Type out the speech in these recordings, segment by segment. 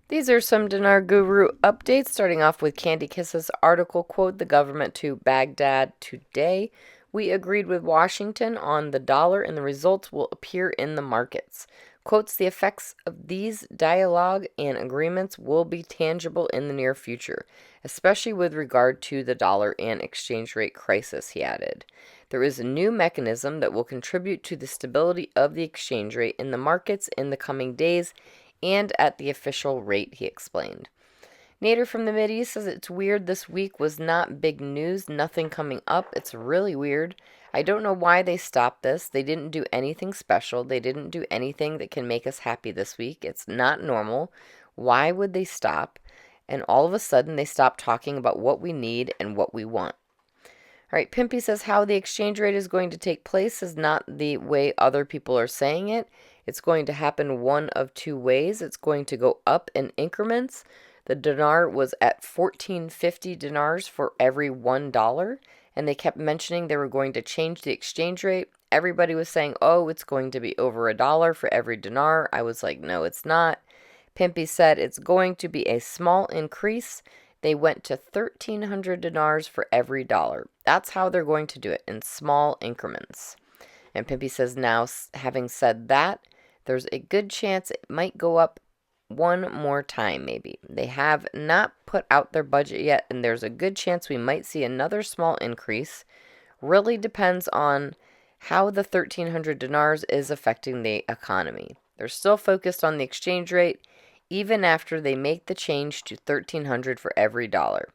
These are some Dinar Guru updates, starting off with Candy Kiss's article quote, "The government to Baghdad today. We agreed with Washington on the dollar and the results will appear in the markets." Quotes, "The effects of these dialogue and agreements will be tangible in the near future, especially with regard to the dollar and exchange rate crisis," he added. "There is a new mechanism that will contribute to the stability of the exchange rate in the markets in the coming days and at the official rate," he explained. Nader from the Mideast says it's weird this week was not big news, nothing coming up. It's really weird. I don't know why they stopped this. They didn't do anything special. They didn't do anything that can make us happy this week. It's not normal. Why would they stop? And all of a sudden they stopped talking about what we need and what we want. All right, Pimpy says how the exchange rate is going to take place is not the way other people are saying it. It's going to happen one of two ways. It's going to go up in increments. The dinar was at 1450 dinars for every $1, and they kept mentioning they were going to change the exchange rate. Everybody was saying, oh, it's going to be over $1 for every dinar. I was like, no, it's not. Pimpy said it's going to be a small increase. They went to 1,300 dinars for every dollar. That's how they're going to do it, in small increments. And Pimpy says now, having said that, there's a good chance it might go up one more time, maybe. They have not put out their budget yet, and there's a good chance we might see another small increase. Really depends on how the 1,300 dinars is affecting the economy. They're still focused on the exchange rate, even after they make the change to 1,300 for every dollar.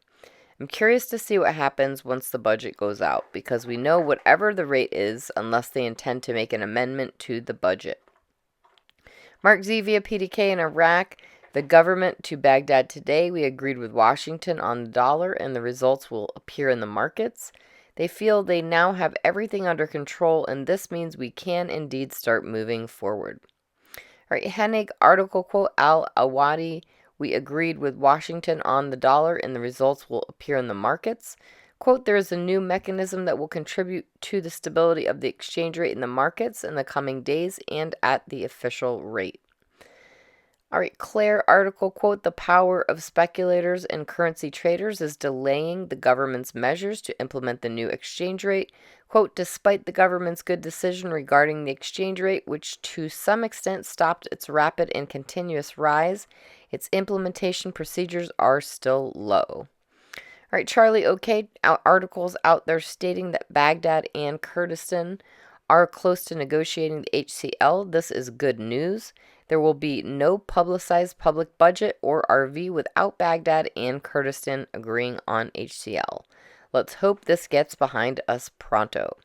I'm curious to see what happens once the budget goes out, because we know whatever the rate is, unless they intend to make an amendment to the budget. Mark Z via PDK in Iraq. The government to Baghdad today. We agreed with Washington on the dollar, and the results will appear in the markets. They feel they now have everything under control, and this means we can indeed start moving forward. All right, Hennig article quote, Al Awadi. We agreed with Washington on the dollar, and the results will appear in the markets. Quote, there is a new mechanism that will contribute to the stability of the exchange rate in the markets in the coming days and at the official rate. All right, Claire article quote, the power of speculators and currency traders is delaying the government's measures to implement the new exchange rate. Quote, despite the government's good decision regarding the exchange rate, which to some extent stopped its rapid and continuous rise, its implementation procedures are still low. All right, Charlie, okay, articles out there stating that Baghdad and Kurdistan are close to negotiating the HCL. This is good news. There will be no publicized public budget or RV without Baghdad and Kurdistan agreeing on HCL. Let's hope this gets behind us pronto.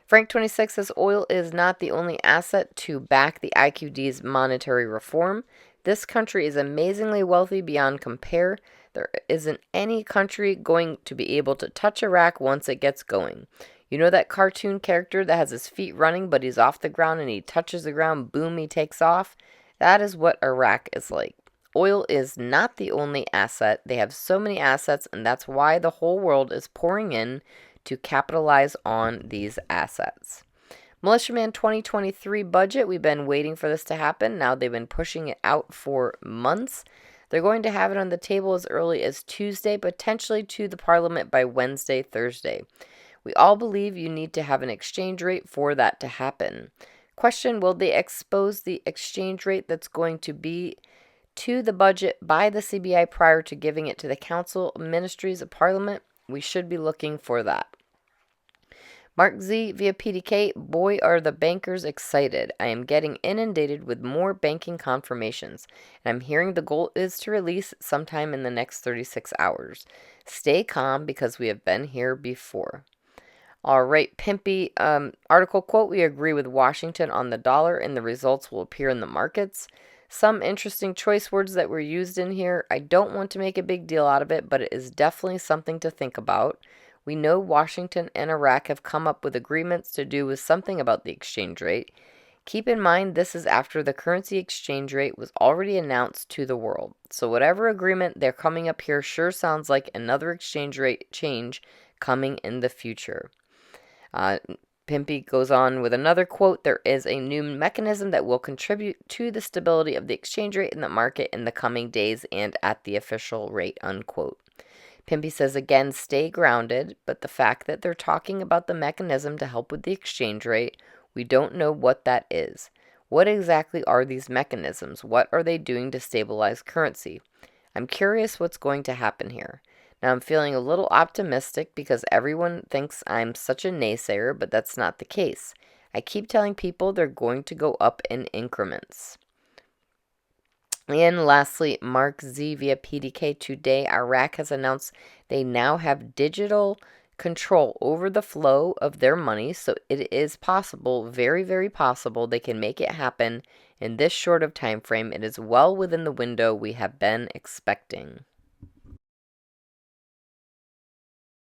Frank26 says oil is not the only asset to back the IQD's monetary reform. This country is amazingly wealthy beyond compare. There isn't any country going to be able to touch Iraq once it gets going. You know that cartoon character that has his feet running but he's off the ground and he touches the ground, boom, he takes off? That is what Iraq is like. Oil is not the only asset. They have so many assets, and that's why the whole world is pouring in to capitalize on these assets. Militiaman 2023 budget, we've been waiting for this to happen. Now they've been pushing it out for months. They're going to have it on the table as early as Tuesday, potentially to the Parliament by Wednesday, Thursday. We all believe you need to have an exchange rate for that to happen. Question, will they expose the exchange rate that's going to be to the budget by the CBI prior to giving it to the Council Ministries of Parliament? We should be looking for that. Mark Z via PDK, boy are the bankers excited. I am getting inundated with more banking confirmations, and I'm hearing the goal is to release sometime in the next 36 hours. Stay calm because we have been here before. All right, Pimpy article quote, we agree with Washington on the dollar and the results will appear in the markets. Some interesting choice words that were used in here. I don't want to make a big deal out of it, but it is definitely something to think about. We know Washington and Iraq have come up with agreements to do with something about the exchange rate. Keep in mind this is after the currency exchange rate was already announced to the world. So whatever agreement they're coming up here sure sounds like another exchange rate change coming in the future. Pimpy goes on with another quote, there is a new mechanism that will contribute to the stability of the exchange rate in the market in the coming days and at the official rate, unquote. Pimpy says again, stay grounded, but the fact that they're talking about the mechanism to help with the exchange rate, we don't know what that is. What exactly are these mechanisms? What are they doing to stabilize currency? I'm curious what's going to happen here. Now I'm feeling a little optimistic because everyone thinks I'm such a naysayer, but that's not the case. I keep telling people they're going to go up in increments. And lastly, Mark Z via PDK. Today, Iraq has announced they now have digital control over the flow of their money, so it is possible, very, very possible, they can make it happen in this short of time frame. It is well within the window we have been expecting.